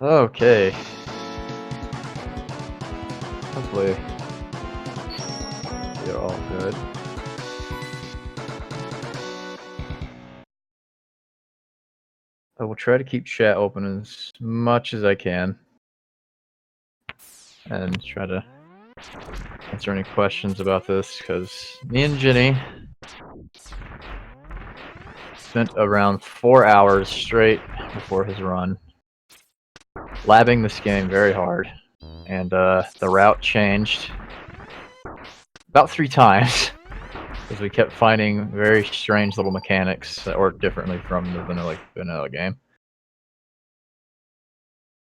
Okay. Hopefully they're all good. I will try to keep chat open as much as I can. And try to answer any questions about this, because me and Ginny spent around 4 hours straight before his run labbing this game very hard, and the route changed about 3 times because we kept finding very strange little mechanics that work differently from the vanilla game.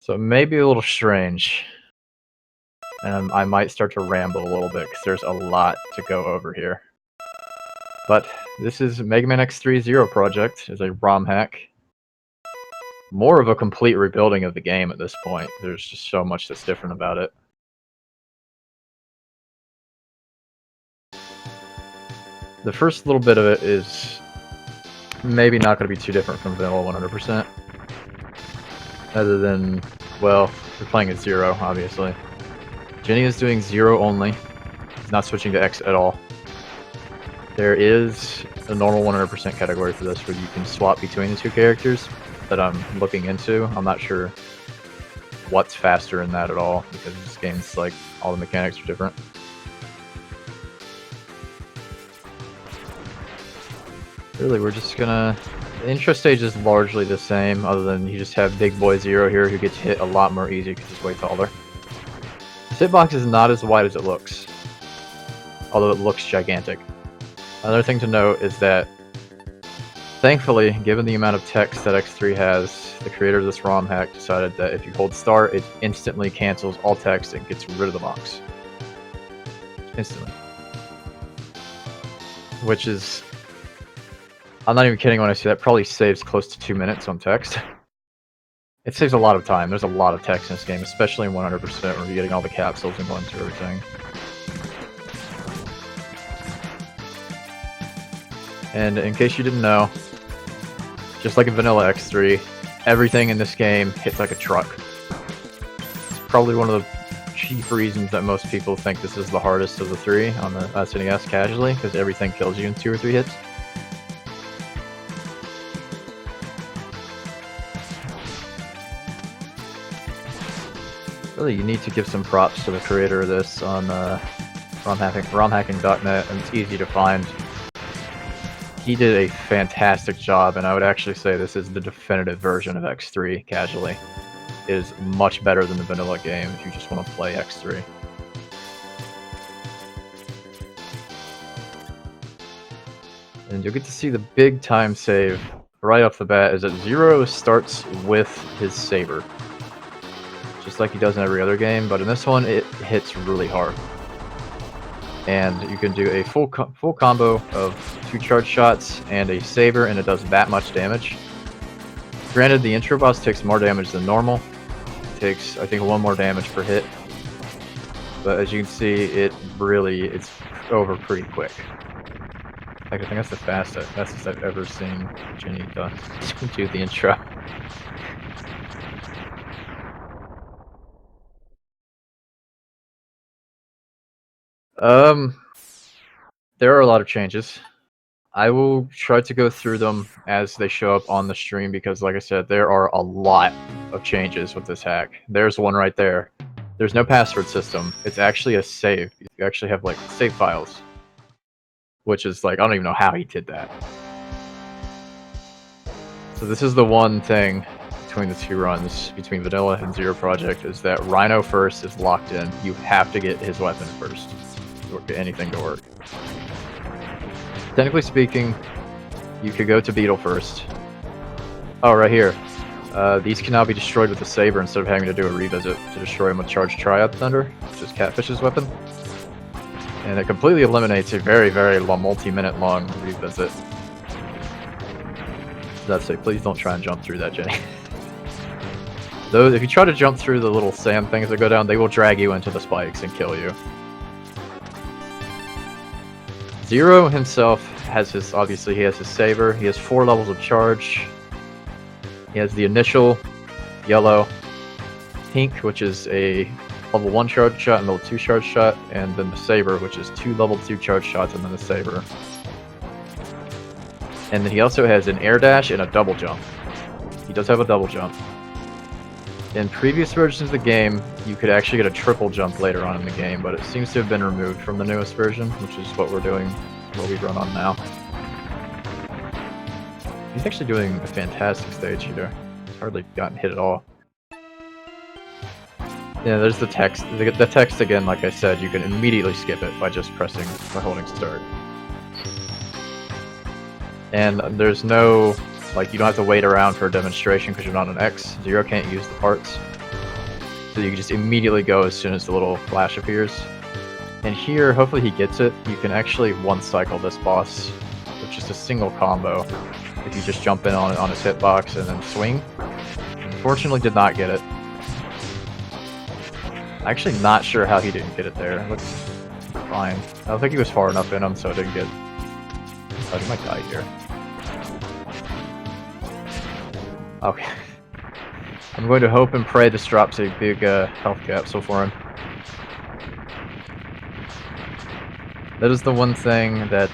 So it may be a little strange, and I might start to ramble a little bit because there's a lot to go over here. But this is MMX3 Zero Project, is a ROM hack. More of a complete rebuilding of the game at this point. There's just so much that's different about it. The first little bit of it is maybe not going to be too different from vanilla 100%. Other than, well, we're playing at 0, obviously. Ginny is doing 0 only. He's not switching to X at all. There is a normal 100% category for this where you can swap between the 2 characters that I'm looking into. I'm not sure what's faster in that at all, because this game's like, all the mechanics are different. Really, we're just gonna... The intro stage is largely the same, other than you just have Big Boy Zero here who gets hit a lot more easy because he's way taller. This hitbox is not as wide as it looks, although it looks gigantic. Another thing to note is that, thankfully, given the amount of text that X3 has, the creator of this ROM hack decided that if you hold start, it instantly cancels all text and gets rid of the box. Instantly. Which is... I'm not even kidding when I say that probably saves close to 2 minutes on text. It saves a lot of time. There's a lot of text in this game, especially in 100% where you're getting all the capsules and going through everything. And in case you didn't know, just like in vanilla X3, everything in this game hits like a truck. It's probably one of the chief reasons that most people think this is the hardest of the 3 on the SNES casually, because everything kills you in 2 or 3 hits. Really, you need to give some props to the creator of this on romhacking.net, and it's easy to find. He did a fantastic job, and I would actually say this is the definitive version of X3 casually. It is much better than the vanilla game if you just want to play X3. And you'll get to see the big time save right off the bat, is that Zero starts with his saber. Just like he does in every other game, but in this one it hits really hard. And you can do a full combo of 2 charge shots and a saber, and it does that much damage. Granted, the intro boss takes more damage than normal. It takes, I think, 1 more damage per hit. But as you can see, it's over pretty quick. I think that's the fastest I've ever seen Ginny do the intro. There are a lot of changes. I will try to go through them as they show up on the stream, because like I said, there are a lot of changes with this hack. There's one right there. There's no password system. It's actually a save. You actually have like save files, which is like, I don't even know how he did that. So this is the one thing between the 2 runs, between vanilla and Zero Project, is that Rhino first is locked in. You have to get his weapon first for anything to work. Technically speaking, you could go to Beetle first. Oh, right here. These can now be destroyed with the saber instead of having to do a revisit to destroy them with Charged Triad Thunder, which is Catfish's weapon. And it completely eliminates a very, very multi-minute long revisit. That's it. Please don't try and jump through that, Jenny. Those, if you try to jump through the little sand things that go down, they will drag you into the spikes and kill you. Zero himself has his, obviously he has his saber, he has 4 levels of charge. He has the initial, yellow, pink, which is a level 1 charge shot and level 2 charge shot, and then the saber, which is 2 level 2 charge shots and then the saber. And then he also has an air dash and a double jump. He does have a double jump. In previous versions of the game, you could actually get a triple jump later on in the game, but it seems to have been removed from the newest version, which is what we're doing, what we run on now. He's actually doing a fantastic stage here. He's hardly gotten hit at all. Yeah, there's the text. The text again, like I said, you can immediately skip it by just by holding start. And there's no, like, you don't have to wait around for a demonstration because you're not an X. Zero can't use the parts. So you can just immediately go as soon as the little flash appears. And here, hopefully he gets it, you can actually one-cycle this boss with just a single combo. If you just jump in on his hitbox and then swing. Unfortunately did not get it. Actually not sure how he didn't get it there. It looks fine. I don't think he was far enough in him, so it didn't get... Oh, he might die here. Okay. I'm going to hope and pray this drops a big health capsule for him. That is the one thing that...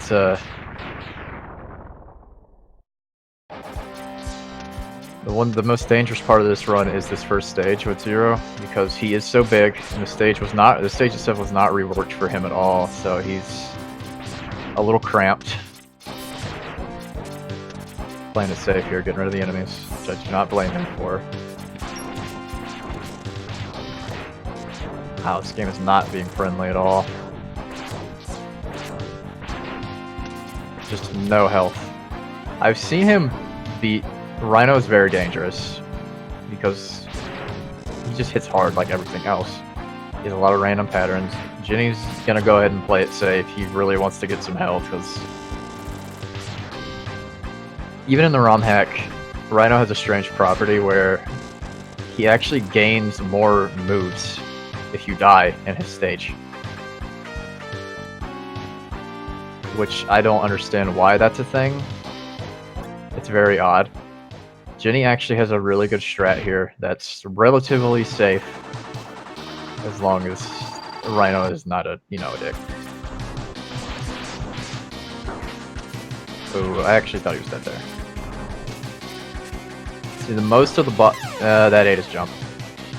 The most dangerous part of this run is this first stage with Zero, because he is so big, and the stage itself was not reworked for him at all, so he's a little cramped. Playing it safe here, getting rid of the enemies, which I do not blame him for. Wow, this game is not being friendly at all. Just no health. I've seen him beat... Rhino is very dangerous because he just hits hard like everything else. He has a lot of random patterns. Jinny's gonna go ahead and play it safe. He really wants to get some health because even in the ROM hack, Rhino has a strange property where he actually gains more moves if you die in his stage. Which I don't understand why that's a thing. It's very odd. Jinny actually has a really good strat here that's relatively safe as long as Rhino is not a, a dick. Oh, I actually thought he was dead there. See, the most of the that ate his jump.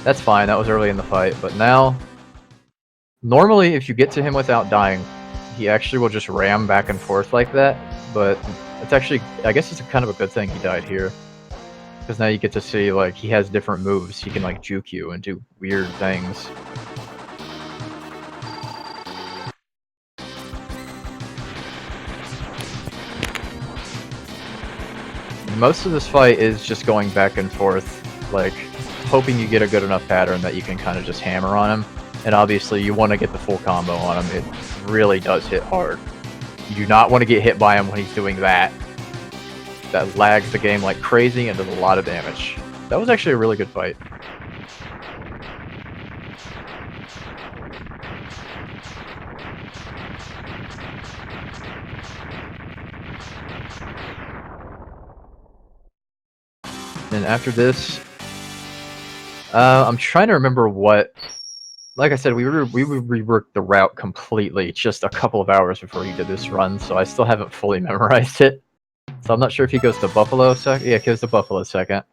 That's fine, that was early in the fight, but now... Normally, if you get to him without dying, he actually will just ram back and forth like that, but it's actually... I guess it's kind of a good thing he died here. Because now you get to see, like, he has different moves. He can, like, juke you and do weird things. Most of this fight is just going back and forth, like, hoping you get a good enough pattern that you can kind of just hammer on him. And obviously, you want to get the full combo on him. It really does hit hard. You do not want to get hit by him when he's doing that. That lags the game like crazy and does a lot of damage. That was actually a really good fight. And after this, I'm trying to remember what... Like I said, we reworked the route completely just a couple of hours before he did this run, so I still haven't fully memorized it. So I'm not sure if he goes to Buffalo second. Yeah, he goes to Buffalo second.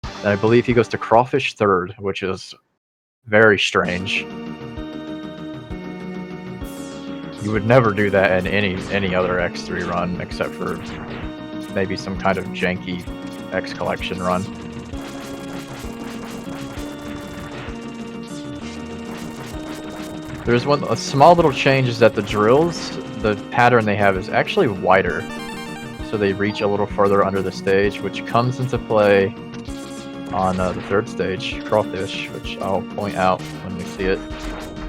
And I believe he goes to Crawfish third, which is very strange. You would never do that in any other X3 run, except for maybe some kind of janky X Collection run. There's a small little change is that the drills, the pattern they have is actually wider. So they reach a little further under the stage, which comes into play on the third stage, Crawfish, which I'll point out when we see it.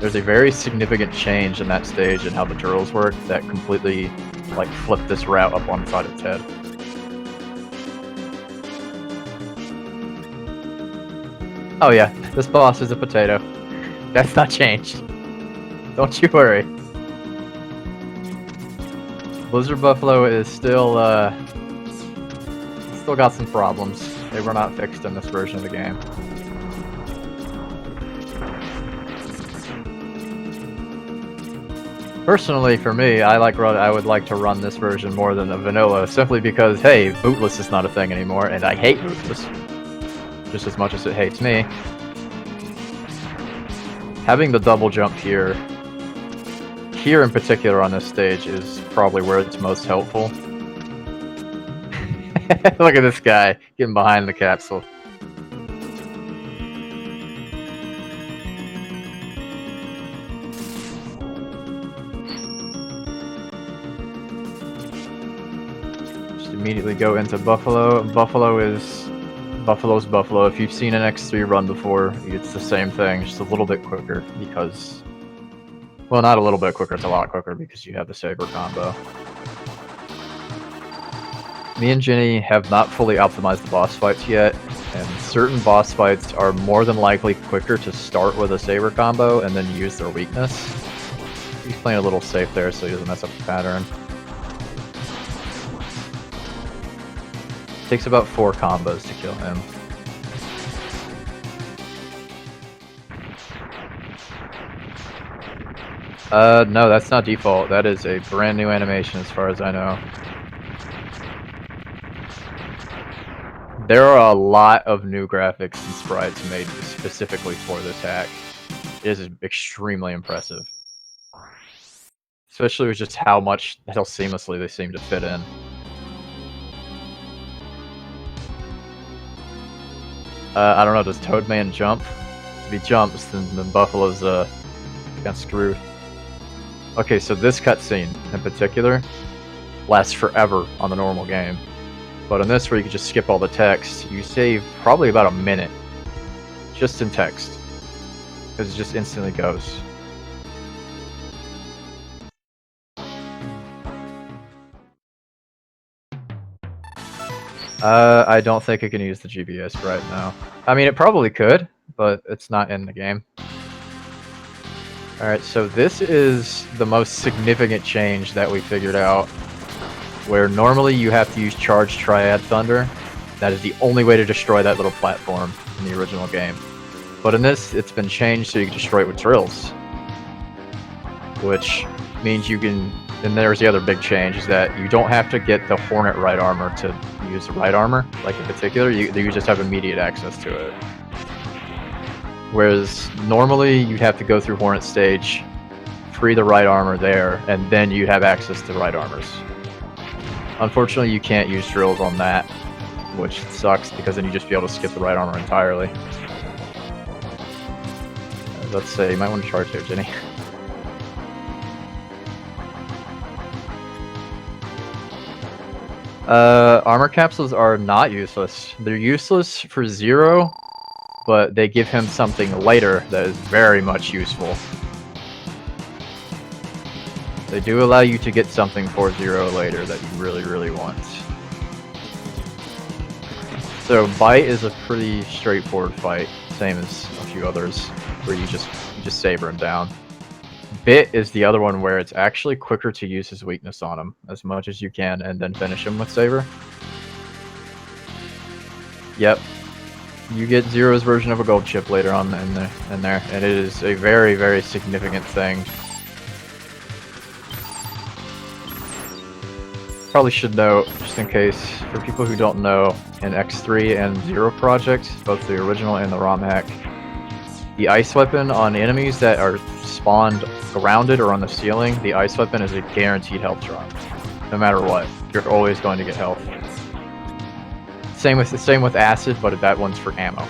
There's a very significant change in that stage and how the drills work that completely, like, flip this route up on the side of its head. Oh yeah, this boss is a potato. That's not changed. Don't you worry. Blizzard Buffalo is still got some problems. They were not fixed in this version of the game. Personally, for me, I would like to run this version more than the vanilla, simply because, hey, bootless is not a thing anymore, and I hate bootless just as much as it hates me. Having the double jump here in particular on this stage is probably where it's most helpful. Look at this guy getting behind the capsule. Immediately go into Buffalo. Buffalo's Buffalo. If you've seen an X3 run before, it's the same thing, just a little bit quicker because... Well, not a little bit quicker, it's a lot quicker because you have the Saber combo. Me and Jinny have not fully optimized the boss fights yet, and certain boss fights are more than likely quicker to start with a Saber combo and then use their weakness. He's playing a little safe there so he doesn't mess up the pattern. Takes about 4 combos to kill him. No, that's not default. That is a brand new animation as far as I know. There are a lot of new graphics and sprites made specifically for this hack. It is extremely impressive. Especially with just how seamlessly they seem to fit in. I don't know, does Toadman jump? If he jumps, then Buffalo's got screwed. Okay, so this cutscene in particular lasts forever on the normal game. But on this, where you can just skip all the text, you save probably about a minute just in text. Because it just instantly goes. I don't think it can use the GBS right now. I mean, it probably could, but it's not in the game. Alright, so this is the most significant change that we figured out. Where normally you have to use Charged Triad Thunder. That is the only way to destroy that little platform in the original game. But in this, it's been changed so you can destroy it with drills. Which means you can... And there's the other big change, is that you don't have to get the Hornet right armor to use the right armor. Like in particular, you just have immediate access to it. Whereas normally you'd have to go through Hornet stage, free the right armor there, and then you'd have access to right armors. Unfortunately, you can't use drills on that, which sucks because then you just be able to skip the right armor entirely. Let's say you might want to charge here, Jinny. Armor capsules are not useless. They're useless for Zero, but they give him something later that is very much useful. They do allow you to get something for Zero later that you really, really want. So Bite is a pretty straightforward fight, same as a few others, where you just saber him down. Bit is the other one where it's actually quicker to use his weakness on him as much as you can and then finish him with Saber. Yep. You get Zero's version of a gold chip later on in there, and it is a very, very significant thing. Probably should note, just in case, for people who don't know, in X3 and Zero Project, both the original and the ROM hack, the ice weapon on enemies that are spawned grounded or on the ceiling, the ice weapon is a guaranteed health drop. No matter what, you're always going to get health. Same with acid, but that one's for ammo.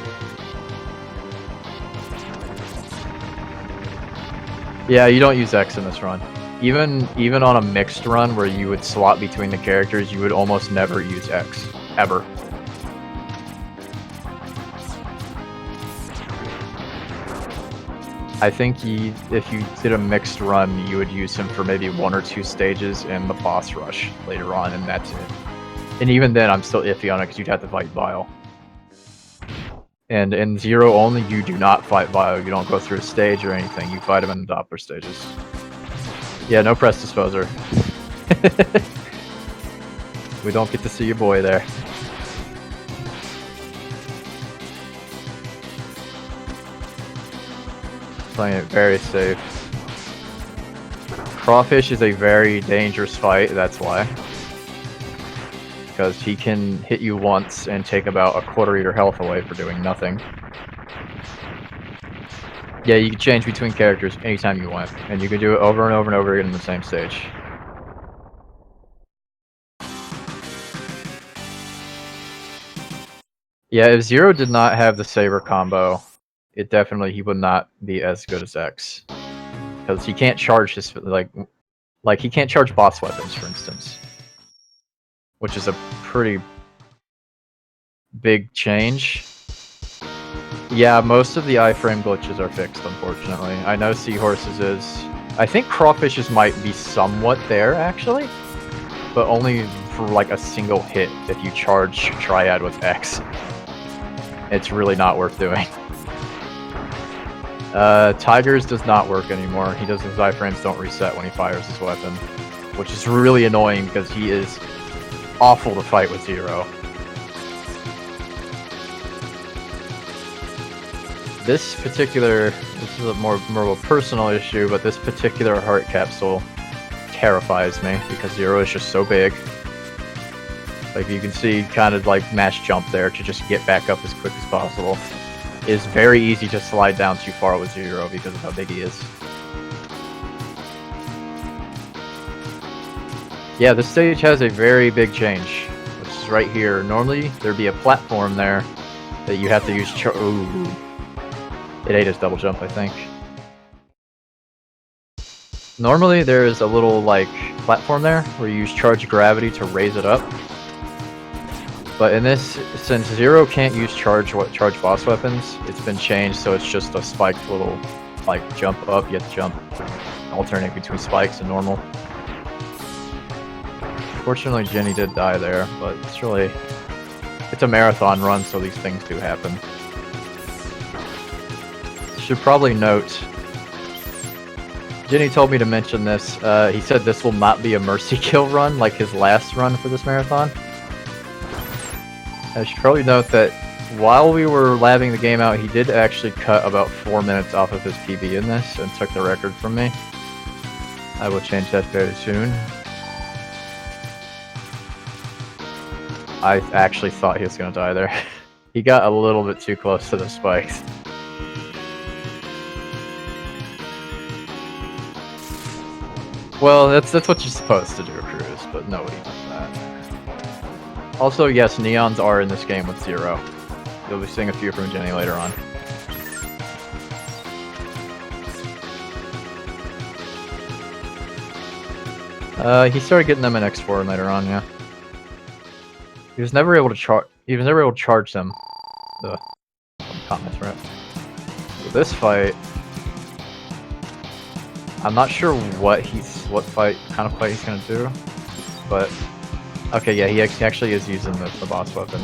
Yeah, you don't use X in this run. Even on a mixed run where you would swap between the characters, you would almost never use X. Ever. I think if you did a mixed run, you would use him for maybe 1 or 2 stages in the boss rush later on, and that's it. And even then, I'm still iffy on it because you'd have to fight Vile. And in Zero only, you do not fight Vile. You don't go through a stage or anything. You fight him in the Doppler stages. Yeah, no press disposer. We don't get to see your boy there. Playing it very safe. Crawfish is a very dangerous fight, that's why. Because he can hit you once and take about a quarter of your health away for doing nothing. Yeah, you can change between characters anytime you want, and you can do it over and over and over again in the same stage. Yeah, if Zero did not have the Saber combo, he would not be as good as X. Because he can't charge his, like he can't charge boss weapons, for instance. Which is a pretty big change. Yeah, most of the iframe glitches are fixed, unfortunately. I know Seahorse's is. I think Crawfish's might be somewhat there, actually. But only for like a single hit if you charge Triad with X. It's really not worth doing. Tiger's does not work anymore. His iframes don't reset when he fires his weapon. Which is really annoying because he is awful to fight with Zero. This is a more of a personal issue, but this particular heart capsule terrifies me because Zero is just so big. Like you can see, kind of like mash jump there to just get back up as quick as possible. It's very easy to slide down too far with Zero because of how big he is. Yeah, this stage has a very big change, which is right here. Normally, there'd be a platform there that you have to use. Ooh. It ate his double jump, I think. Normally, there's a little, like, platform there where you use charge gravity to raise it up. But in this, since Zero can't use charge boss weapons, it's been changed so it's just a spiked little, like, jump up. You have to jump, alternate between spikes and normal. Fortunately, Jinny did die there, but it's a marathon run, so these things do happen. Should probably note, Jinny told me to mention this. He said this will not be a mercy kill run like his last run for this marathon. I should probably note that while we were labbing the game out, he did actually cut about 4 minutes off of his PB in this and took the record from me. I will change that very soon. I actually thought he was going to die there. He got a little bit too close to the spikes. Well, that's what you're supposed to do, Cruz, but nobody does that. Also, yes, neons are in this game with Zero. You'll be seeing a few from Jinny later on. He started getting them in X4 later on, yeah. He was never able to charge them. The comments, right? So this fight, I'm not sure what kind of fight he's gonna do, but okay, yeah, he actually is using the boss weapon.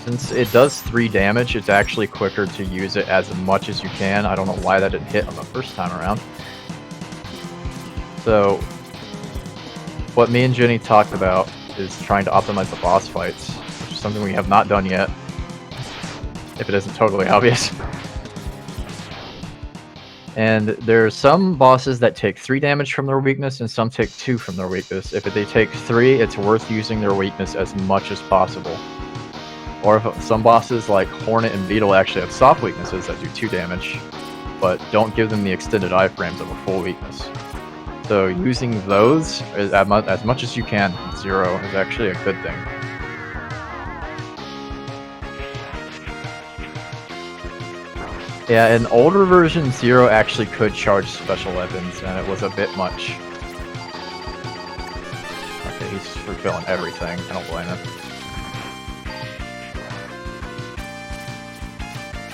Since it does 3 damage, it's actually quicker to use it as much as you can. I don't know why that didn't hit on the first time around. So, what me and Jinny talked about is trying to optimize the boss fights, which is something we have not done yet, if it isn't totally obvious. And there are some bosses that take 3 damage from their weakness, and some take 2 from their weakness. If they take 3, it's worth using their weakness as much as possible. Or if some bosses like Hornet and Beetle actually have soft weaknesses that do 2 damage, but don't give them the extended iframes of a full weakness. So using those as much as you can, Zero, is actually a good thing. Yeah, in older versions, Zero actually could charge special weapons, and it was a bit much. Okay, he's refilling everything. I don't blame him.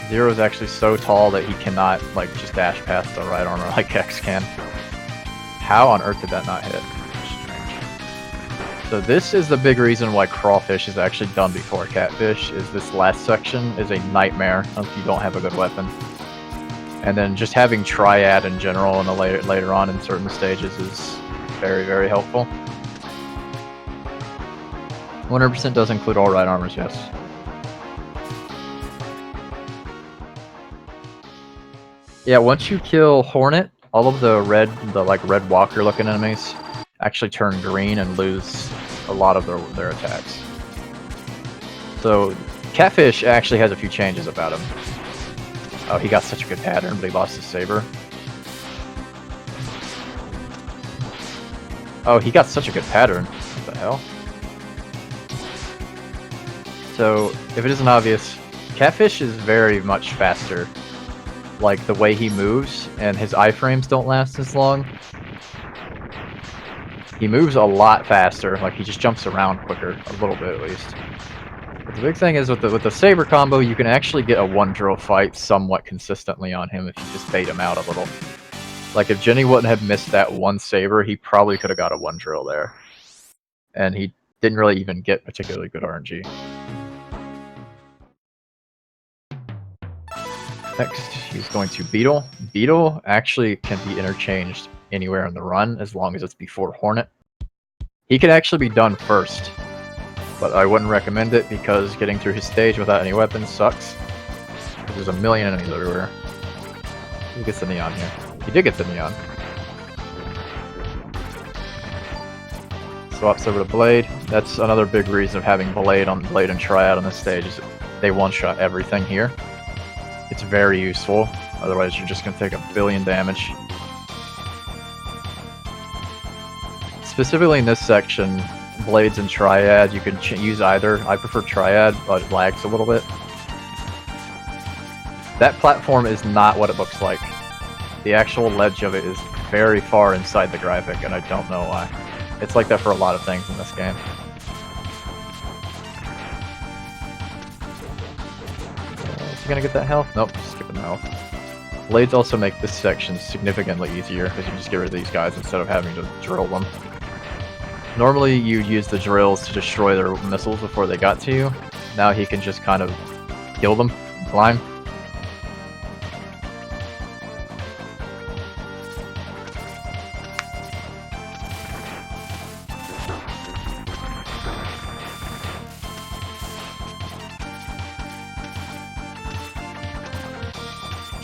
Zero's actually so tall that he cannot, like, just dash past the right armor like X can. How on earth did that not hit? Strange. So this is the big reason why Crawfish is actually done before Catfish, is this last section is a nightmare if you don't have a good weapon. And then just having Triad in general in the later on in certain stages is very, very helpful. 100% does include all right armors, yes. Yeah, once you kill Hornet, all of the like red walker looking enemies actually turn green and lose a lot of their attacks. So Catfish actually has a few changes about him. Oh, he got such a good pattern, but he lost his saber. Oh, he got such a good pattern. What the hell? So, if it isn't obvious, Catfish is very much faster. Like, the way he moves, and his iframes don't last as long. He moves a lot faster, like he just jumps around quicker, a little bit at least. But the big thing is with the saber combo, you can actually get a one-drill fight somewhat consistently on him if you just bait him out a little. Like, if Jinny wouldn't have missed that one saber, he probably could have got a one-drill there. And he didn't really even get particularly good RNG. Next, he's going to Beetle. Beetle actually can be interchanged anywhere in the run as long as it's before Hornet. He could actually be done first, but I wouldn't recommend it because getting through his stage without any weapons sucks. There's a million enemies everywhere. Who gets the neon here? He did get the neon. Swaps over to Blade. That's another big reason of having Blade and Triad on this stage is they one-shot everything here. It's very useful, otherwise you're just going to take a billion damage. Specifically in this section, Blades and Triad, you can use either. I prefer Triad, but it lags a little bit. That platform is not what it looks like. The actual ledge of it is very far inside the graphic, and I don't know why. It's like that for a lot of things in this game. Is he gonna get that health? Nope, skipping the health. Blades also make this section significantly easier, because you can just get rid of these guys instead of having to drill them. Normally you use the drills to destroy their missiles before they got to you. Now he can just kind of kill them, climb.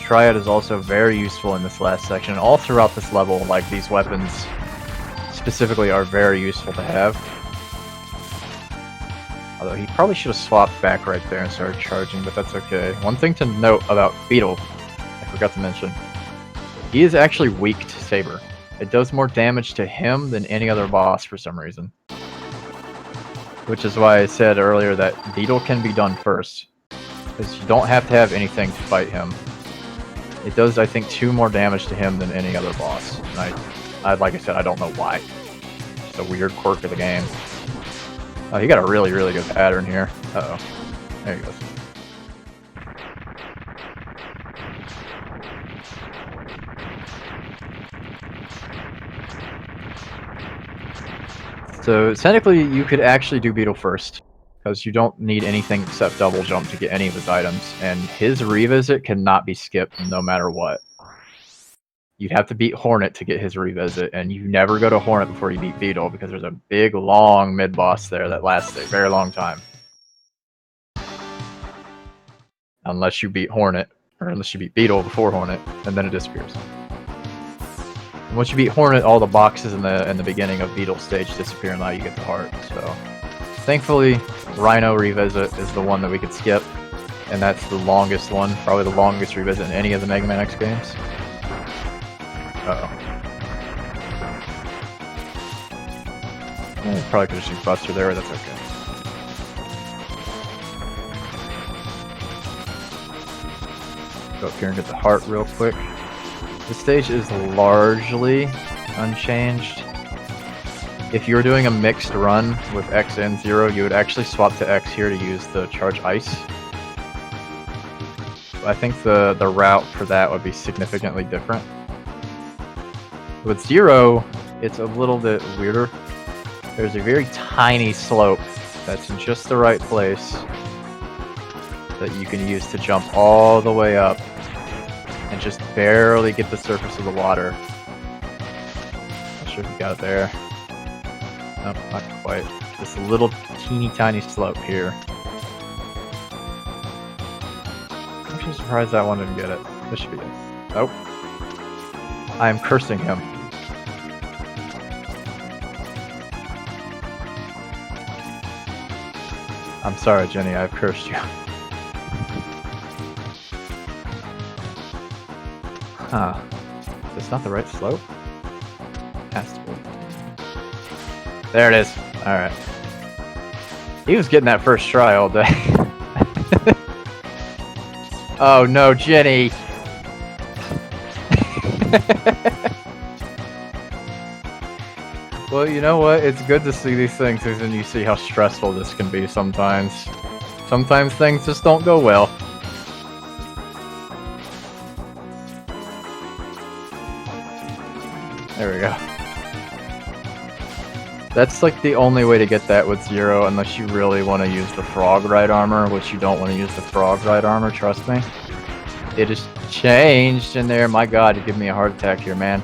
Triad is also very useful in this last section. All throughout this level, like, these weapons specifically are very useful to have. Although he probably should have swapped back right there and started charging, but that's okay. One thing to note about Beetle, I forgot to mention, he is actually weak to Saber. It does more damage to him than any other boss for some reason. Which is why I said earlier that Beetle can be done first, because you don't have to have anything to fight him. It does, I think, 2 more damage to him than any other boss. And like I said, I don't know why. It's a weird quirk of the game. Oh, he got a really, really good pattern here. Uh-oh. There he goes. So, technically, you could actually do Beetle first, because you don't need anything except double jump to get any of his items, and his revisit cannot be skipped no matter what. You'd have to beat Hornet to get his revisit, and you never go to Hornet before you beat Beetle, because there's a big, long mid-boss there that lasts a very long time. Unless you beat Hornet, or unless you beat Beetle before Hornet, and then it disappears. And once you beat Hornet, all the boxes in the beginning of Beetle stage disappear, and now you get the heart, so... Thankfully, Rhino Revisit is the one that we could skip, and that's the longest one, probably the longest revisit in any of the Mega Man X games. Uh-oh. Probably could have used Buster there, that's okay. Go up here and get the heart real quick. This stage is largely unchanged. If you were doing a mixed run with X and 0, you would actually swap to X here to use the charge ice. I think the route for that would be significantly different. With 0, it's a little bit weirder. There's a very tiny slope that's in just the right place that you can use to jump all the way up and just barely get the surface of the water. Not sure if you got it there. Nope, not quite. This little teeny tiny slope here. I'm actually surprised that one didn't get it. This should be it. Nope. I am cursing him. I'm sorry, Jenny, I've cursed you. Huh. Is this not the right slope? Has to be. There it is. Alright. He was getting that first try all day. Oh no, Jenny! Well, you know what? It's good to see these things because then you see how stressful this can be sometimes. Sometimes things just don't go well. There we go. That's like the only way to get that with Zero, unless you really want to use the Frog Ride armor, which you don't want to use the Frog Ride armor, trust me. It has changed in there. My god, you give me a heart attack here, man.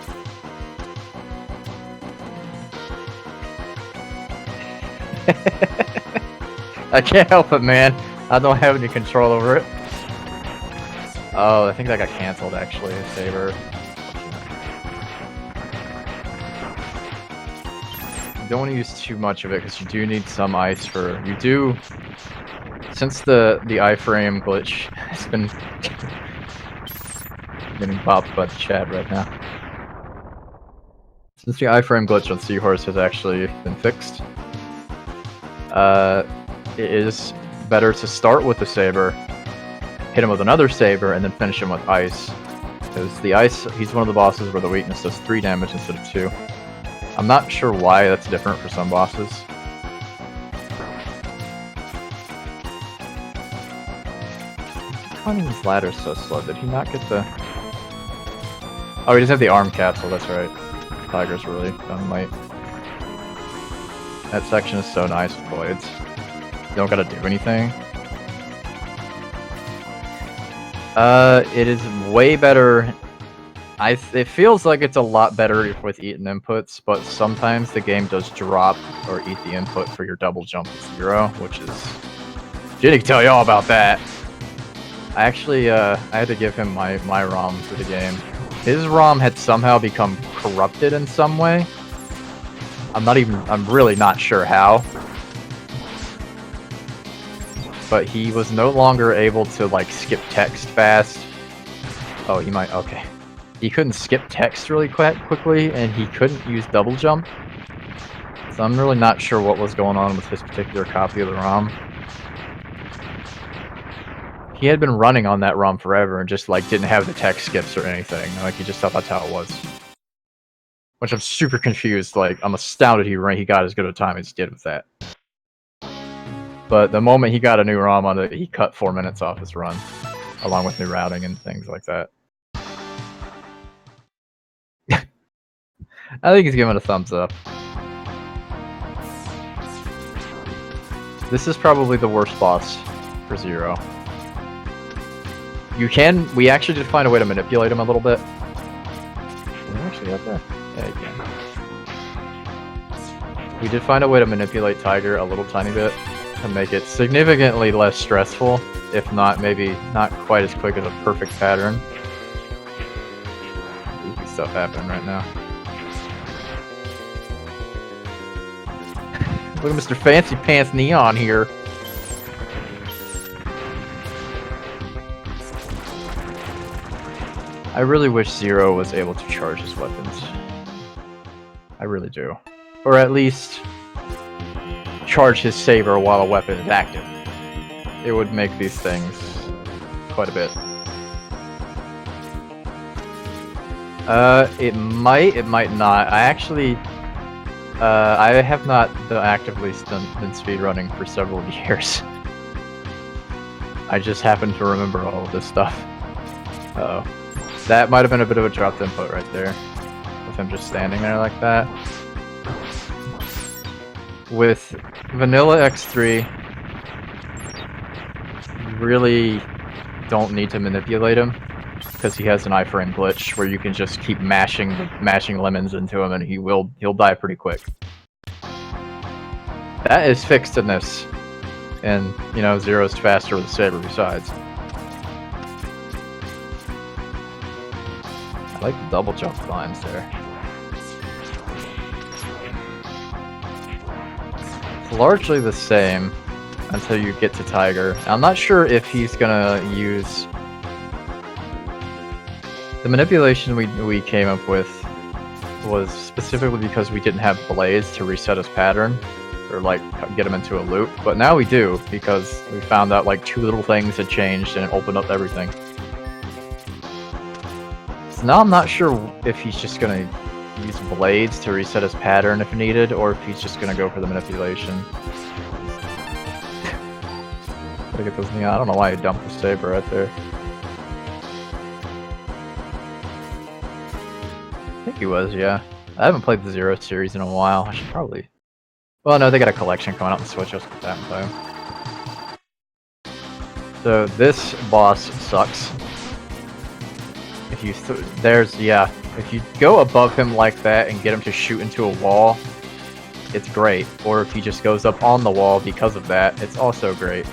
I can't help it, man. I don't have any control over it. Oh, I think that got cancelled, actually, Saber. You don't want to use too much of it because you do need some ice for you do since the iframe glitch has been getting popped by the chat right now. Since the iframe glitch on Seahorse has actually been fixed, it is better to start with the saber, hit him with another saber, and then finish him with ice. Because the ice, he's one of the bosses where the weakness does 3 damage instead of 2. I'm not sure why that's different for some bosses. Climbing this ladder so slow. Did he not get the... Oh, he doesn't have the arm capsule, that's right. Tiger's really dynamite. That section is so nice with blades. You don't gotta do anything. It is way better... it feels like it's a lot better with eaten inputs, but sometimes the game does drop or eat the input for your double jump at 0, which is... Jenny can tell you all about that! I actually, I had to give him my ROM for the game. His ROM had somehow become corrupted in some way. I'm really not sure how. But he was no longer able to, like, skip text fast. Oh, he might, okay. He couldn't skip text really quickly, and he couldn't use double jump. So I'm really not sure what was going on with his particular copy of the ROM. He had been running on that ROM forever and just like didn't have the text skips or anything. Like he just thought that's how it was. Which I'm super confused. Like I'm astounded he got as good a time as he did with that. But the moment he got a new ROM on it, he cut 4 minutes off his run, along with new routing and things like that. I think he's giving it a thumbs up. This is probably the worst boss for Zero. We actually did find a way to manipulate him a little bit. Can you actually get there? Yeah, you can. We did find a way to manipulate Tiger a little tiny bit to make it significantly less stressful, if not, maybe not quite as quick as a perfect pattern. Goofy stuff happening right now. Look at Mr. Fancy Pants Neon here. I really wish Zero was able to charge his weapons. I really do. Or at least charge his saber while a weapon is active. It would make these things quite a bit. It might not. I actually... I have not actively been speedrunning for several years. I just happen to remember all of this stuff. Uh-oh. That might have been a bit of a dropped input right there. With him just standing there like that. With Vanilla X3, you really don't need to manipulate him. Because he has an iframe glitch where you can just keep mashing lemons into him and he'll die pretty quick. That is fixed in this. And, you know, Zero's faster with the saber besides. I like the double jump lines there. It's largely the same until you get to Tiger. I'm not sure if he's gonna use... The manipulation we came up with was specifically because we didn't have blades to reset his pattern, or like get him into a loop, but now we do, because we found out like 2 little things had changed and it opened up everything. So now I'm not sure if he's just gonna use blades to reset his pattern if needed, or if he's just gonna go for the manipulation. Gotta get those neon. I don't know why he dumped the saber right there. I think he was, yeah. I haven't played the Zero series in a while. I should probably... Well, no, they got a collection coming out on the Switch. I'll skip that and play them. So this boss sucks. If you if you go above him like that and get him to shoot into a wall, it's great. Or if he just goes up on the wall because of that, it's also great.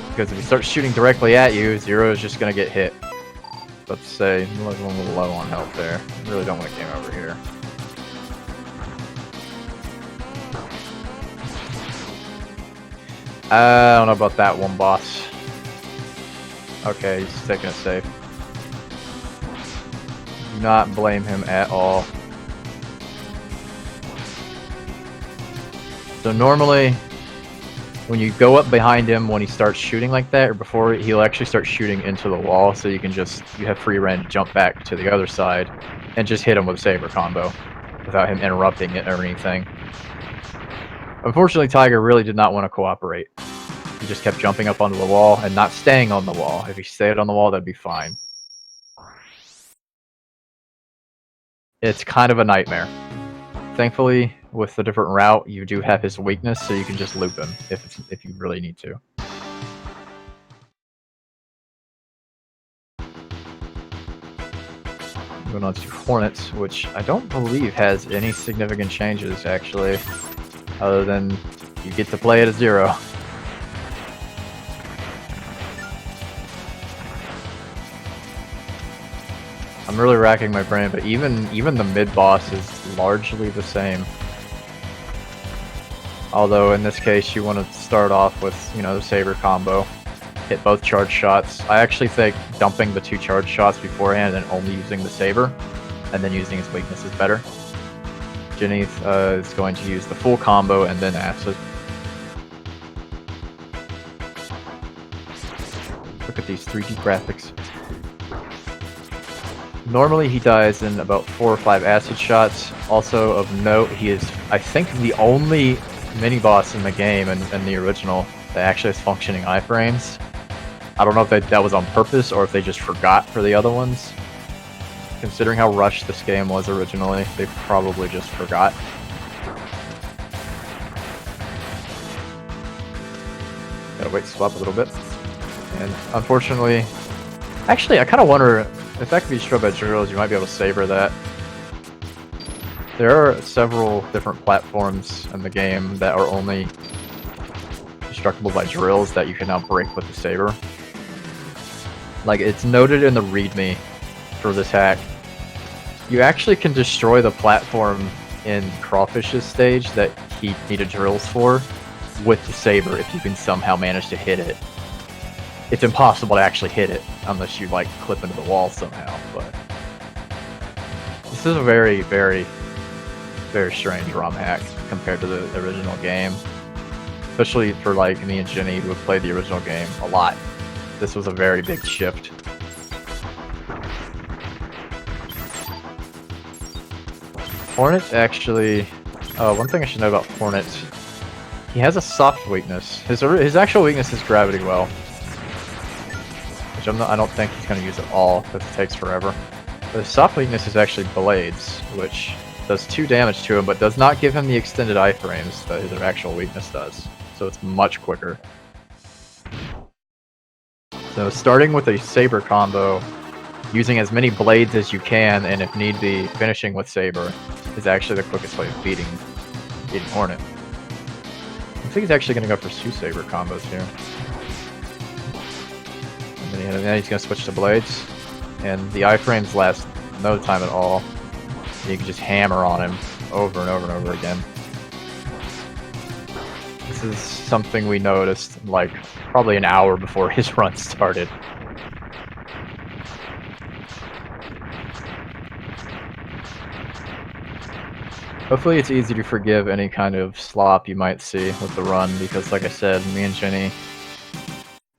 Because if he starts shooting directly at you, Zero is just gonna get hit. Let's say, I'm a little low on health there. I really don't want to game over here. I don't know about that one, boss. Okay, he's taking it safe. Do not blame him at all. So normally, when you go up behind him when he starts shooting like that, or before, he'll actually start shooting into the wall, so you can just, you have free reign to jump back to the other side and just hit him with a saber combo without him interrupting it or anything. Unfortunately, Tiger really did not want to cooperate. He just kept jumping up onto the wall and not staying on the wall. If he stayed on the wall, that'd be fine. It's kind of a nightmare. Thankfully, with the different route, you do have his weakness, so you can just loop him if you really need to. Moving on to Hornets, which I don't believe has any significant changes, actually, other than you get to play it at 0. I'm really racking my brain, but even the mid-boss is largely the same. Although in this case, you want to start off with, you know, the saber combo, hit both charge shots. I actually think dumping the 2 charge shots beforehand and only using the saber, and then using its weakness is better. Jinny is going to use the full combo and then acid. Look at these 3D graphics. Normally he dies in about 4 or 5 acid shots. Also of note, he is, I think, the only mini-boss in the game and the original that actually has functioning iframes. I don't know if that was on purpose or if they just forgot for the other ones. Considering how rushed this game was originally, they probably just forgot. Gotta wait to swap a little bit. And unfortunately, actually I kind of wonder if that could be destroyed by drills, you might be able to saber that. There are several different platforms in the game that are only destructible by drills that you can now break with the saber. Like, it's noted in the readme for this hack. You actually can destroy the platform in Crawfish's stage that he needed drills for with the saber if you can somehow manage to hit it. It's impossible to actually hit it unless you, like, clip into the wall somehow, but... This is a very, very, very strange ROM hack compared to the original game. Especially for, like, me and Jinny, who have played the original game a lot. This was a very big shift. Hornet actually... one thing I should know about Hornet... He has a soft weakness. His actual weakness is gravity well. Which I don't think he's going to use at all, because it takes forever. But his soft weakness is actually blades, which does 2 damage to him, but does not give him the extended iframes that his actual weakness does. So it's much quicker. So starting with a saber combo, using as many blades as you can, and if need be, finishing with saber, is actually the quickest way of beating Hornet. I think he's actually going to go for 2 saber combos here. And then he's going to switch to blades. And the iframes last no time at all. You can just hammer on him over and over and over again. This is something we noticed like probably an hour before his run started. Hopefully it's easy to forgive any kind of slop you might see with the run, because like I said, me and Jinny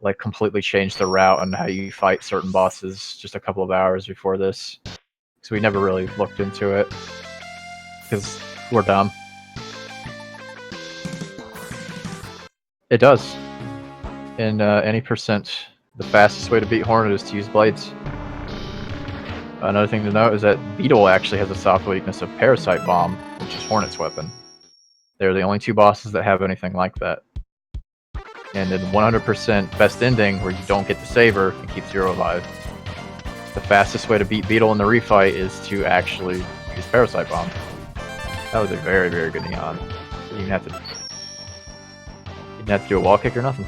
like completely changed the route on how you fight certain bosses just a couple of hours before this. So we never really looked into it, because we're dumb. It does. In any percent, the fastest way to beat Hornet is to use blades. Another thing to note is that Beetle actually has a soft weakness of Parasite Bomb, which is Hornet's weapon. They're the only two bosses that have anything like that. And in 100% best ending, where you don't get the saber and keep Zero alive, the fastest way to beat Beetle in the refight is to actually use Parasite Bomb. That was a very, very good neon. You didn't have to do a wall kick or nothing.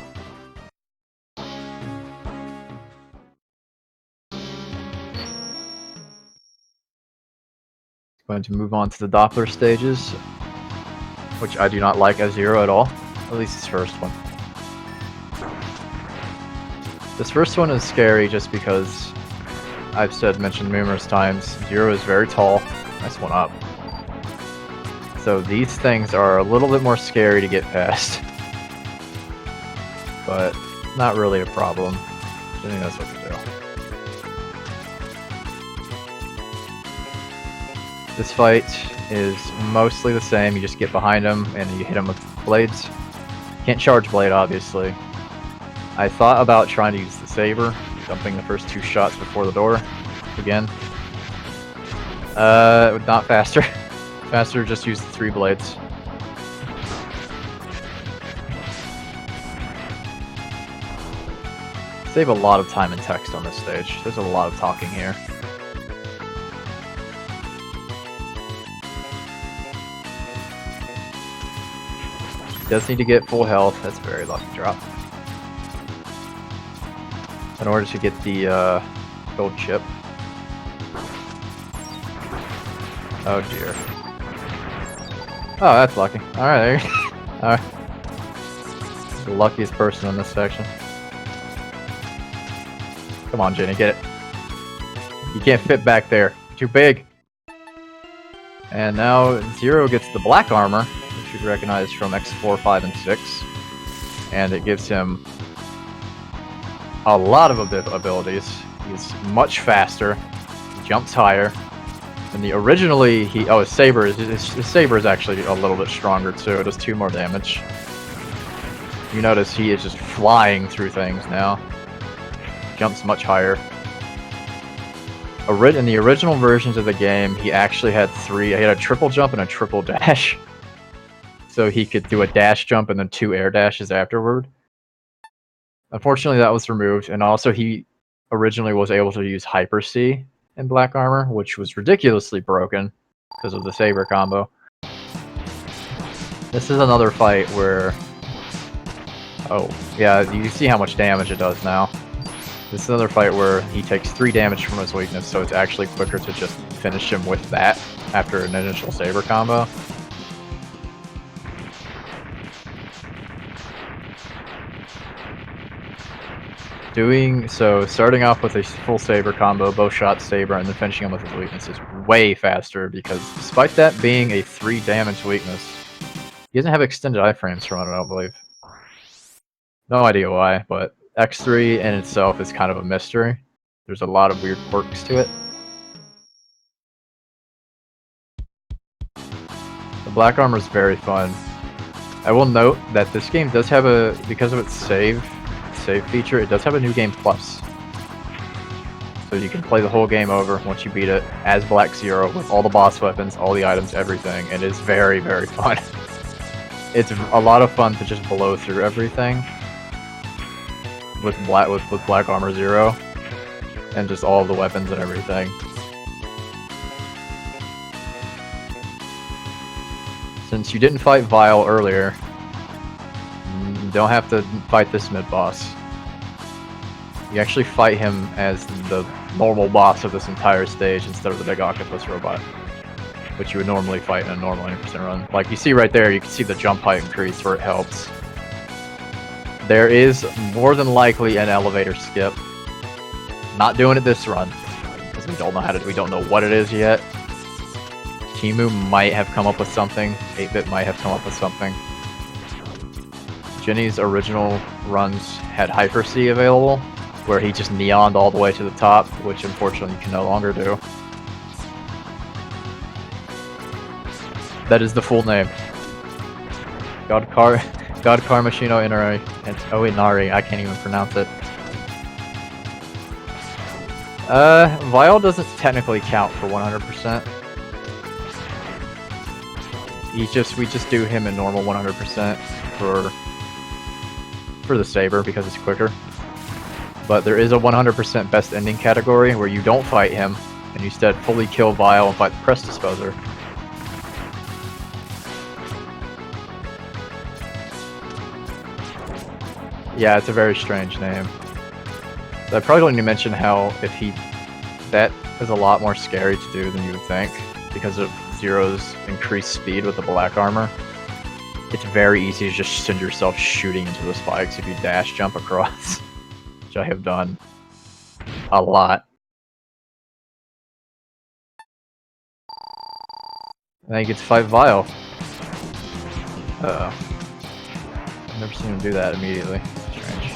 Going to move on to the Doppler stages, which I do not like as Zero at all. At least this first one. This first one is scary just because I've mentioned numerous times, Zero is very tall. Nice one up. So these things are a little bit more scary to get past. But not really a problem. Jinny knows what to do. This fight is mostly the same. You just get behind him and you hit him with blades. Can't charge blade, obviously. I thought about trying to use the saber, jumping the first 2 shots before the door. Again. Not faster. Faster, just use the 3 blades. Save a lot of time and text on this stage. There's a lot of talking here. Does need to get full health. That's a very lucky drop. In order to get the gold chip. Oh dear. Oh, that's lucky. Alright, there you go. Alright. The luckiest person in this section. Come on, Jinny, get it. You can't fit back there. Too big. And now Zero gets the black armor, which you recognize from X4, 5, and 6. And it gives him a lot of abilities. He's much faster, jumps higher. And the originally his saber is actually a little bit stronger too. It does 2 more damage. You notice he is just flying through things now. Jumps much higher. In the original versions of the game, he actually had 3. He had a triple jump and a triple dash. So he could do a dash jump and then 2 air dashes afterward. Unfortunately, that was removed, and also he originally was able to use Hyper C in Black Armor, which was ridiculously broken because of the saber combo. This is another fight where... Oh, yeah, you see how much damage it does now. This is another fight where he takes 3 damage from his weakness, so it's actually quicker to just finish him with that after an initial saber combo. Starting off with a full saber combo, bow shot saber, and then finishing him with his weakness is way faster, because despite that being a 3 damage weakness, he doesn't have extended iframes from it, I don't believe. No idea why, but X3 in itself is kind of a mystery. There's a lot of weird quirks to it. The black armor is very fun. I will note that this game does have because of its save feature, it does have a new game plus. So you can play the whole game over once you beat it as Black Zero with all the boss weapons, all the items, everything. It is very, very fun. It's a lot of fun to just blow through everything with Black Armor Zero and just all of the weapons and everything. Since you didn't fight Vile earlier, you don't have to fight this mid-boss. You actually fight him as the normal boss of this entire stage instead of the big octopus robot, which you would normally fight in a normal 100% run. Like you see right there, you can see the jump height increase where it helps. There is more than likely an elevator skip. Not doing it this run, because we don't know what it is yet. Timu might have come up with something. 8-Bit might have come up with something. Jinny's original runs had Hyper C available, where he just neoned all the way to the top, which unfortunately you can no longer do. That is the full name. God Machino Inari and Oinari, I can't even pronounce it. Vile doesn't technically count for 100%. We just do him in normal 100% for the saber because it's quicker. But there is a 100% best ending category where you don't fight him and you instead fully kill Vile and fight the Press Disposer. Yeah, it's a very strange name. So I probably don't need to mention how that is a lot more scary to do than you would think because of Zero's increased speed with the black armor. It's very easy to just send yourself shooting into the spikes if you dash jump across, which I have done a lot. Now you get to fight Vile. Uh-oh. I've never seen him do that immediately. Strange.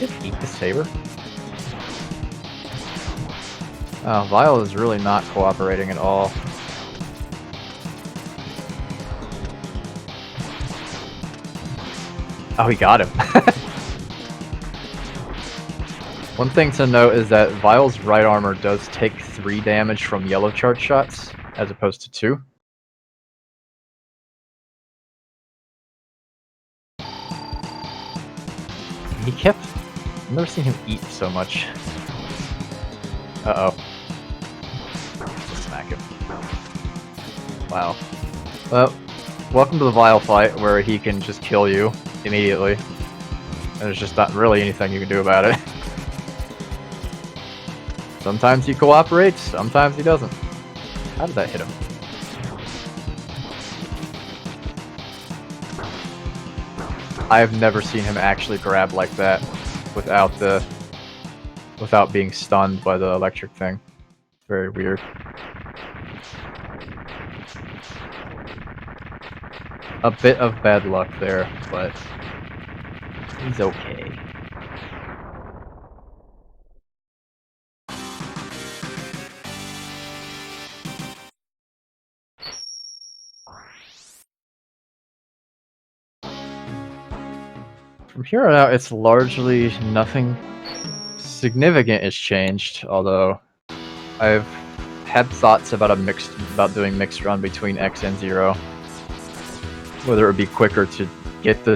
Did he eat the saber? Oh, Vile is really not cooperating at all. Oh, he got him. One thing to note is that Vile's right armor does take 3 damage from yellow charge shots, as opposed to 2. I've never seen him eat so much. Uh-oh. Just smack him. Wow. Well, welcome to the Vile fight, where he can just kill you immediately. And there's just not really anything you can do about it. Sometimes he cooperates, sometimes he doesn't. How did that hit him? I have never seen him actually grab like that without being stunned by the electric thing. Very weird. A bit of bad luck there, but he's okay. From here on out, it's largely nothing significant has changed, although I've had thoughts about doing mixed run between X and Zero. Whether it would be quicker to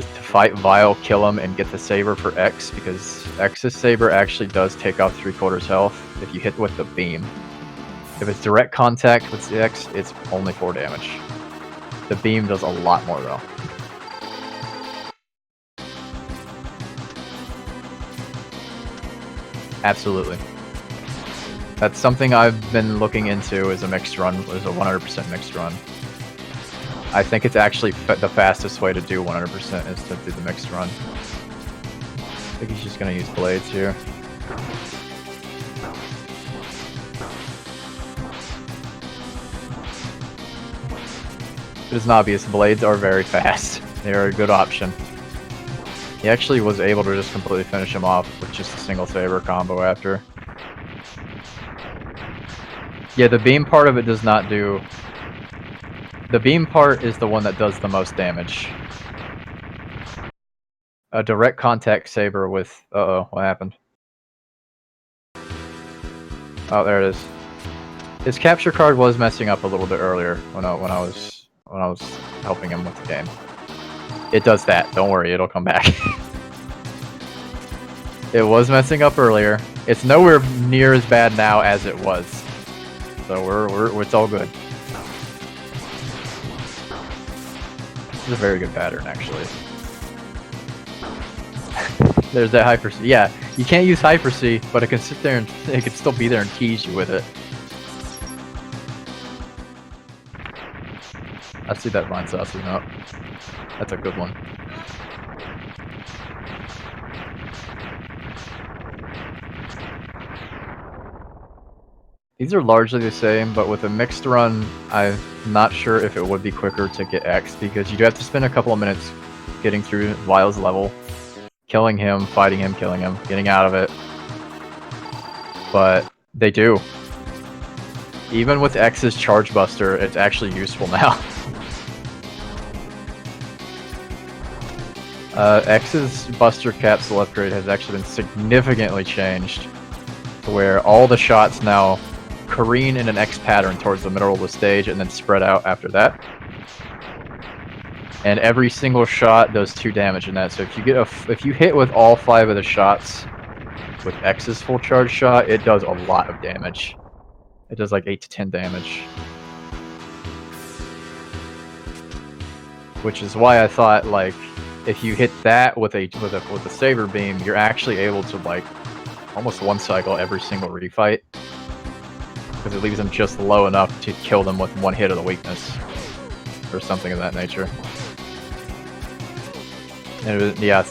fight Vile, kill him, and get the saber for X, because X's saber actually does take off 3/4 health if you hit with the beam. If it's direct contact with the X, it's only 4 damage. The beam does a lot more though. Absolutely. That's something I've been looking into as a mixed run, as a 100% mixed run. I think it's actually the fastest way to do 100% is to do the mixed run. I think he's just gonna use blades here. It is obvious, blades are very fast. They are a good option. He actually was able to just completely finish him off with just a single saber combo after. Yeah, the beam part of it does not do... The beam part is the one that does the most damage. A direct contact saber with... Uh-oh, what happened? Oh, there it is. His capture card was messing up a little bit earlier when I was helping him with the game. It does that. Don't worry, it'll come back. It was messing up earlier. It's nowhere near as bad now as it was. So it's all good. This is a very good pattern, actually. There's that Hyper C. Yeah, you can't use Hyper C, but it can sit there and it can still be there and tease you with it. I see that Vine Saucing up. That's a good one. These are largely the same, but with a mixed run, I'm not sure if it would be quicker to get X, because you do have to spend a couple of minutes getting through Lyle's level, killing him, fighting him, killing him, getting out of it. But they do. Even with X's Charge Buster, it's actually useful now. X's Buster Capsule upgrade has actually been significantly changed to where all the shots now careen in an X pattern towards the middle of the stage and then spread out after that. And every single shot does 2 damage in that. So if you hit with all 5 of the shots with X's full charge shot, it does a lot of damage. It does like 8 to 10 damage. Which is why I thought, like, if you hit that with a saber beam, you're actually able to like almost one cycle every single refight, because it leaves them just low enough to kill them with 1 hit of the weakness or something of that nature. And yeah,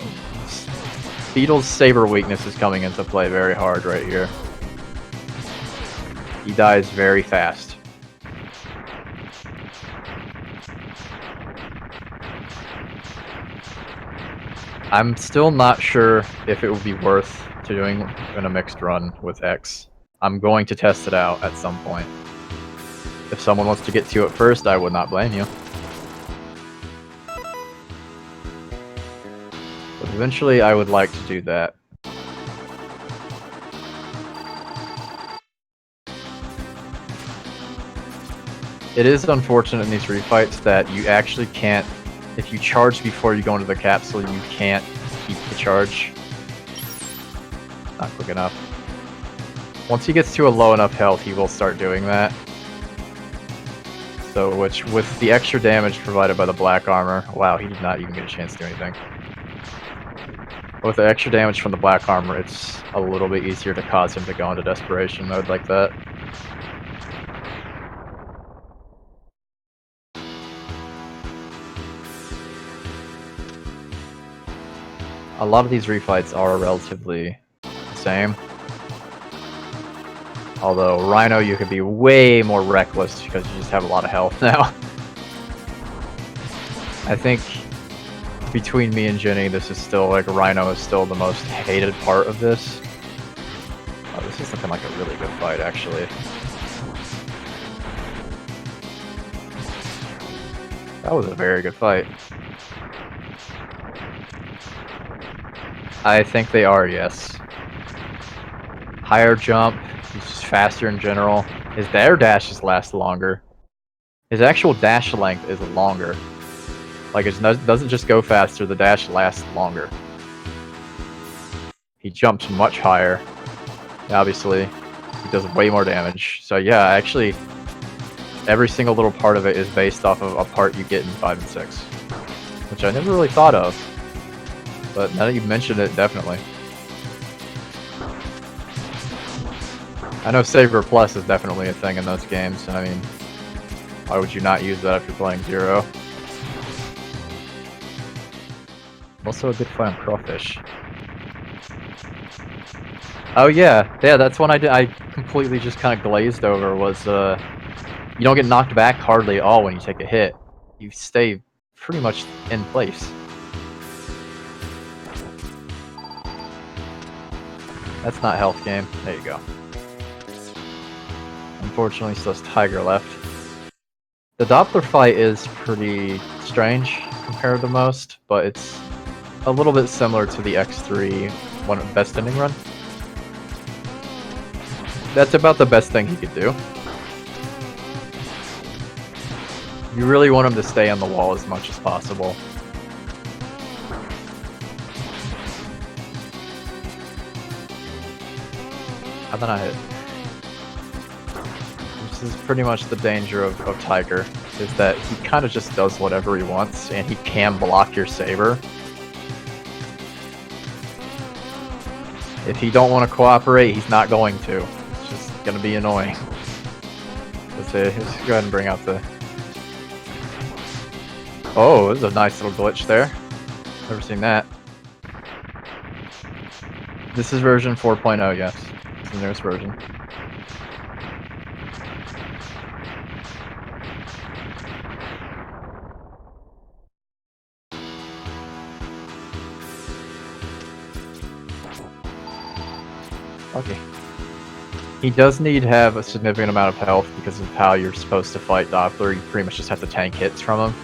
Beetle's saber weakness is coming into play very hard right here. He dies very fast. I'm still not sure if it would be worth to doing in a mixed run with X. I'm going to test it out at some point. If someone wants to get to it first, I would not blame you. But eventually, I would like to do that. It is unfortunate in these refights that you actually can't, if you charge before you go into the capsule, you can't keep the charge. Not quick enough. Once he gets to a low enough health, he will start doing that. So, which, with the extra damage provided by the black armor, wow, he did not even get a chance to do anything. With the extra damage from the black armor, it's a little bit easier to cause him to go into desperation mode like that. A lot of these refights are relatively the same. Although Rhino, you can be way more reckless because you just have a lot of health now. I think between me and Jenny, this is still like Rhino is still the most hated part of this. Oh, this is looking like a really good fight, actually. That was a very good fight. I think they are, yes. Higher jump, he's just faster in general. His air dashes last longer. His actual dash length is longer. Like, it doesn't just go faster, the dash lasts longer. He jumps much higher. Obviously, he does way more damage. So yeah, actually, every single little part of it is based off of a part you get in 5 and 6. Which I never really thought of. But now that you've mentioned it, definitely. I know Saber Plus is definitely a thing in those games, and I mean, why would you not use that if you're playing Zero? Also a good fight on Crawfish. Oh yeah, that's one I completely just kind of glazed over, was you don't get knocked back hardly at all when you take a hit. You stay pretty much in place. That's not health game. There you go. Unfortunately, still has Tiger left. The Doppler fight is pretty strange compared to most, but it's a little bit similar to the X3 best ending run. That's about the best thing he could do. You really want him to stay on the wall as much as possible. How did I hit? This is pretty much the danger of Tiger, is that he kind of just does whatever he wants, and he can block your saber. If you don't want to cooperate, he's not going to. It's just gonna be annoying. Let's see, let's go ahead and bring out the... Oh, this is a nice little glitch there. Never seen that. This is version 4.0, yes. It's the newest version. Okay. He does need to have a significant amount of health because of how you're supposed to fight Doppler. You pretty much just have to tank hits from him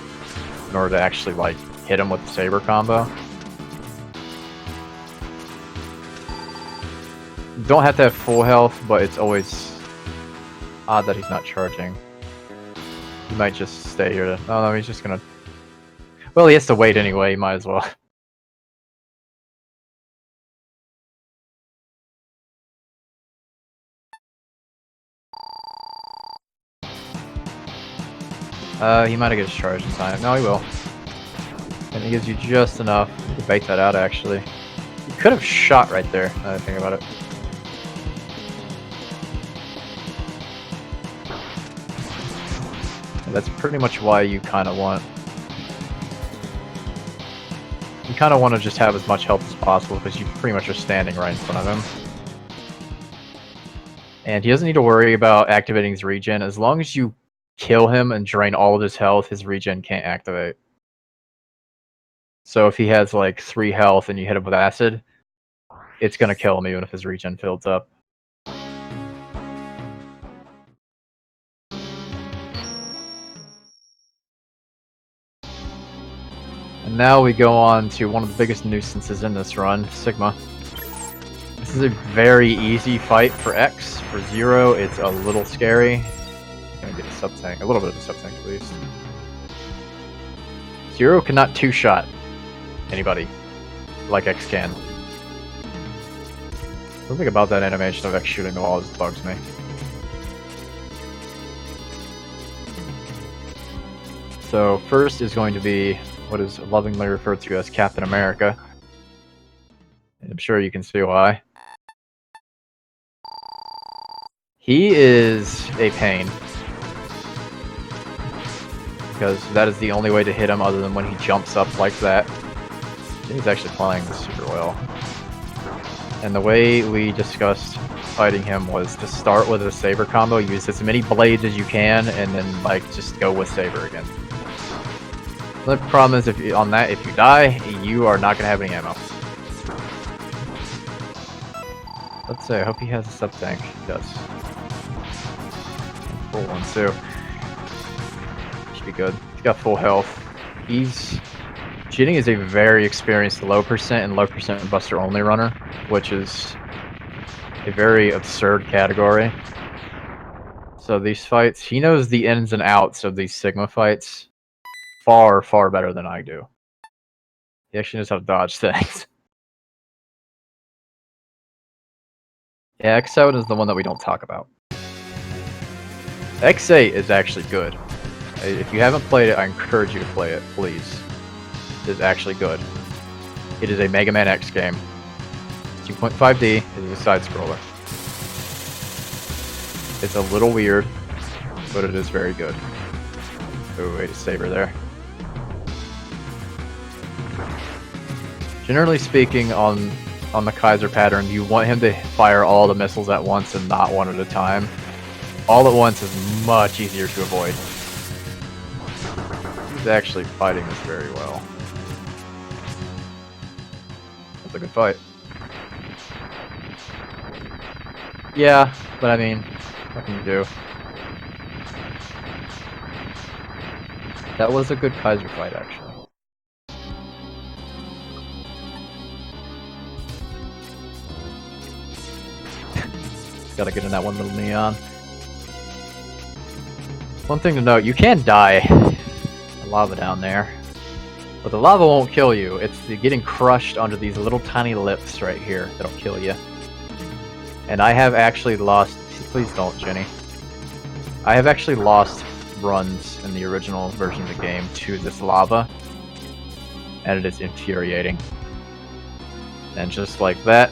in order to actually, like, hit him with the saber combo. You don't have to have full health, but it's always odd that he's not charging. He might just stay here to... Oh no, he's just gonna... Well, he has to wait anyway, he might as well. He might have get his charge in time. No, he will. And he gives you just enough to bait that out, actually. You could have shot right there, now that I think about it. And that's pretty much why you kind of want... You kind of want to just have as much health as possible, because you pretty much are standing right in front of him. And he doesn't need to worry about activating his regen. As long as you kill him and drain all of his health, his regen can't activate. So if he has like 3 health and you hit him with acid, it's gonna kill him even if his regen fills up. And now we go on to one of the biggest nuisances in this run, Sigma. This is a very easy fight for X. For Zero, it's a little scary. Gonna get a sub-tank, a little bit of a sub-tank at least. Zero cannot two-shot anybody like X can. Something about that animation of X shooting the wall just bugs me. So first is going to be what is lovingly referred to as Captain America. And I'm sure you can see why. He is a pain. Because that is the only way to hit him other than when he jumps up like that. He's actually playing super well. And the way we discussed fighting him was to start with a saber combo, use as many blades as you can, and then like just go with saber again. The problem is if you die, you are not gonna have any ammo. Let's say I hope he has a sub tank. He does. Full one too. Should be good. He's got full health. Jinny is a very experienced low percent and low percent buster only runner, which is a very absurd category. So these fights, he knows the ins and outs of these Sigma fights far, far better than I do. He actually knows how to dodge things. Yeah, X7 is the one that we don't talk about. X8 is actually good. If you haven't played it, I encourage you to play it, please. It is actually good. It is a Mega Man X game. 2.5D, it is a side-scroller. It's a little weird, but it is very good. Oh, wait, a saber there. Generally speaking, on the Kaiser pattern, you want him to fire all the missiles at once and not one at a time. All at once is much easier to avoid. He's actually fighting this very well. That's a good fight. Yeah, but I mean, what can you do? That was a good Kaiser fight, actually. Gotta get in that one little neon. One thing to note, you can die. The lava down there. But the lava won't kill you. It's the getting crushed under these little tiny lips right here that'll kill you. And I have actually lost... Please don't, Jenny. I have actually lost runs in the original version of the game to this lava. And it is infuriating. And just like that,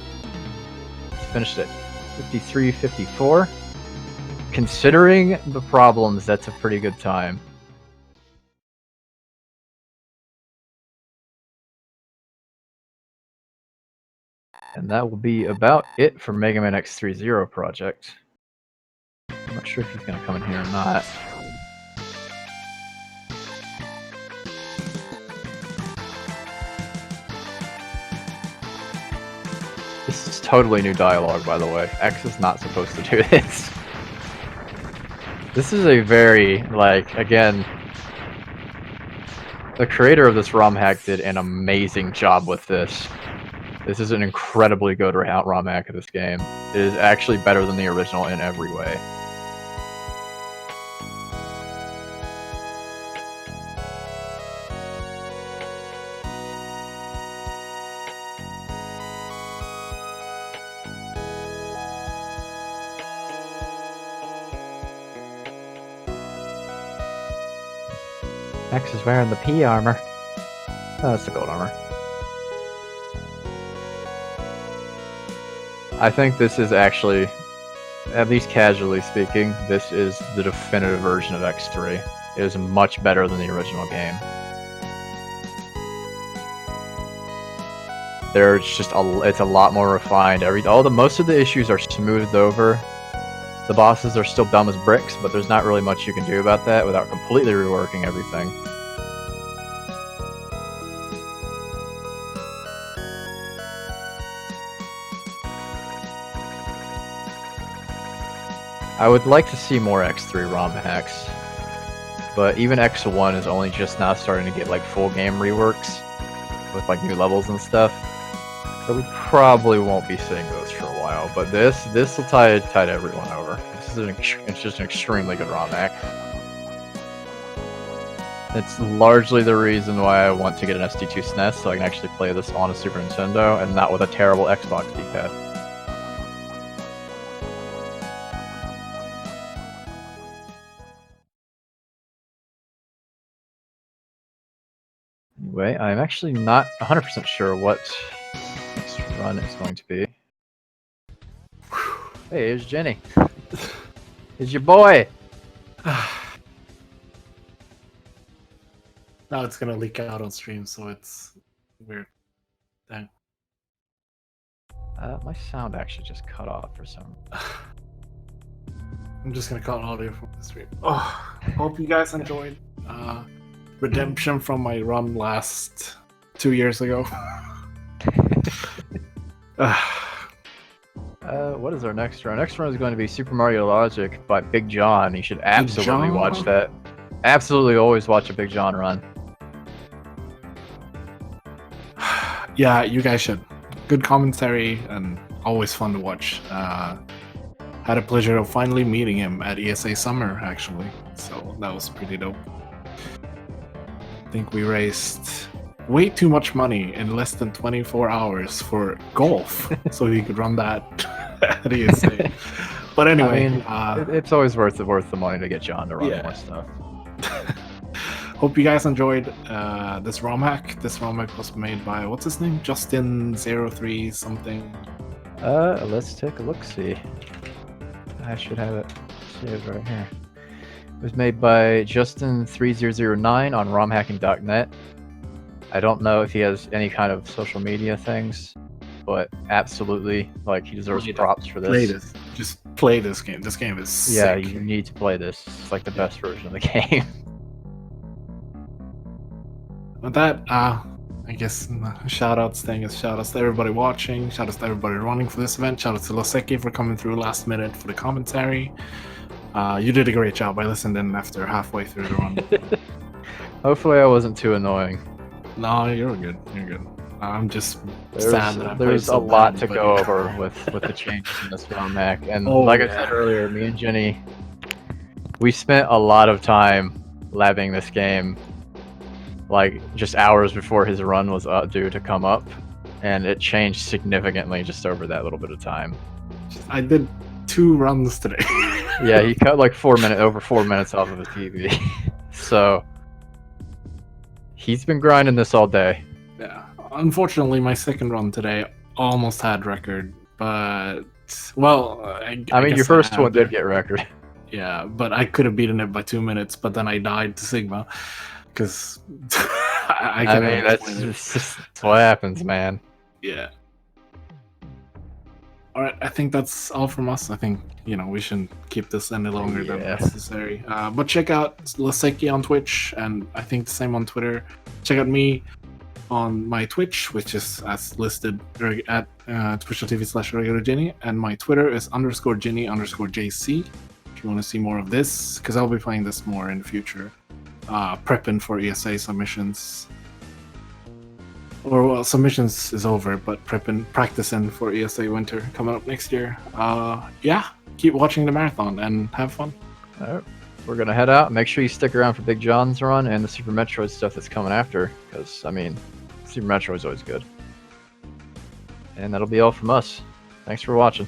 finished at 53:54. Considering the problems, that's a pretty good time. And that will be about it for Mega Man X3 Zero Project. I'm not sure if he's going to come in here or not. This is totally new dialogue, by the way. X is not supposed to do this. This is a very, like, again, the creator of this ROM hack did an amazing job with this. This is an incredibly good ROM hack of this game. It is actually better than the original in every way. X is wearing the P armor. Oh, that's the gold armor. I think this is actually, at least casually speaking, this is the definitive version of X3. It is much better than the original game. It's a lot more refined. Most of the issues are smoothed over. The bosses are still dumb as bricks, but there's not really much you can do about that without completely reworking everything. I would like to see more X3 ROM hacks, but even X1 is only just now starting to get like full game reworks with like new levels and stuff. So we probably won't be seeing those for a while, but this will tide everyone over. It's just an extremely good ROM hack. It's largely the reason why I want to get an SD2 SNES, so I can actually play this on a Super Nintendo and not with a terrible Xbox D-pad. Anyway, I'm actually not 100% sure what next run is going to be. Hey, here's Jenny. Here's your boy! Now it's gonna leak out on stream, so it's weird. Dang. My sound actually just cut off for some. I'm just gonna cut audio from the stream. Oh, hope you guys enjoyed redemption from my run last 2 years ago. What is our next run? Our next run is going to be Super Mario Logic by Big John. You should absolutely watch that. Absolutely always watch a Big John run. Yeah, you guys should. Good commentary and always fun to watch. Had a pleasure of finally meeting him at ESA Summer, actually. So that was pretty dope. I think we raised way too much money in less than 24 hours for golf, so he could run that at ESA. But anyway, I mean, it's always worth the money to get John to run more stuff. Hope you guys enjoyed this ROM hack. This ROM hack was made by, what's his name? Justin03 something. Let's take a look-see. I should have it saved right here. It was made by Justin3009 on romhacking.net. I don't know if he has any kind of social media things, but absolutely, like, he deserves props for this. Play this. Just play this game. This game is sick. Yeah, you need to play this. It's like the best version of the game. With that, I guess shoutouts to everybody watching, shoutouts to everybody running for this event, shoutouts to Loseki for coming through last minute for the commentary. You did a great job. I listened in after halfway through the run. Hopefully I wasn't too annoying. No, you're good. You're good. I'm just sad that there's a lot to go over with the changes in this ROM hack. And like I said earlier, me and Jenny, we spent a lot of time labbing this game, like just hours before his run was due to come up, and it changed significantly just over that little bit of time. I did 2 runs today. Yeah, he cut like over 4 minutes off of his TV. So he's been grinding this all day. Yeah, unfortunately my second run today almost had record, but Well, I mean, guess your first have one did there. get record. Yeah, but I could have beaten it by 2 minutes, but then I died to Sigma because I I can't mean, even explain it. that's what happens, man. Yeah. All right, I think that's all from us. I think we shouldn't keep this any longer than Yeah. necessary. But check out Laseki on Twitch, and I think the same on Twitter. Check out me on my Twitch, which is as listed at twitch.tv/IrregularJinny, and my Twitter is _Jinny_JC. If you want to see more of this, because I'll be playing this more in the future, prepping for ESA submissions. Or well, submissions is over, but practicing for ESA Winter coming up next year. Yeah, keep watching the marathon and have fun. All right. We're gonna head out. Make sure you stick around for Big John's run and the Super Metroid stuff that's coming after, because I mean, Super Metroid is always good. And that'll be all from us. Thanks for watching.